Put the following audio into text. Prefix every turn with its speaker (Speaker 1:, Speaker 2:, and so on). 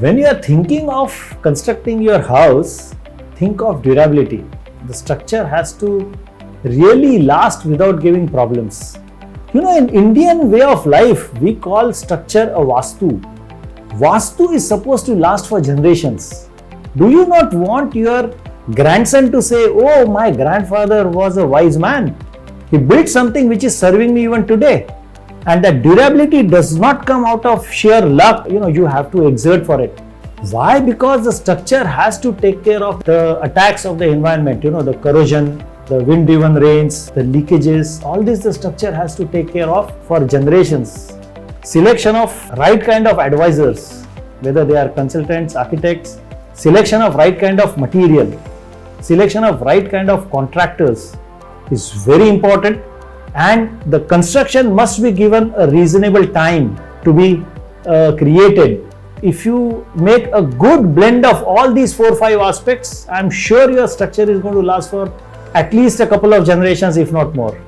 Speaker 1: When you are thinking of constructing your house, think of durability. The structure has to really last without giving problems. You know, in Indian way of life, we call structure a vastu. Vastu is supposed to last for generations. Do you not want your grandson to say, oh, my grandfather was a wise man. He built something which is serving me even today. And that durability does not come out of sheer luck. You have to exert for it. Why? Because the structure has to take care of the attacks of the environment, the corrosion, the wind-driven rains, the leakages, all this the structure has to take care of for generations. Selection of right kind of advisors, whether they are consultants, architects, selection of right kind of material, selection of right kind of contractors is very important, and the construction must be given a reasonable time to be created. If you make a good blend of all these 4-5 aspects, I'm sure your structure is going to last for at least a couple of generations, if not more.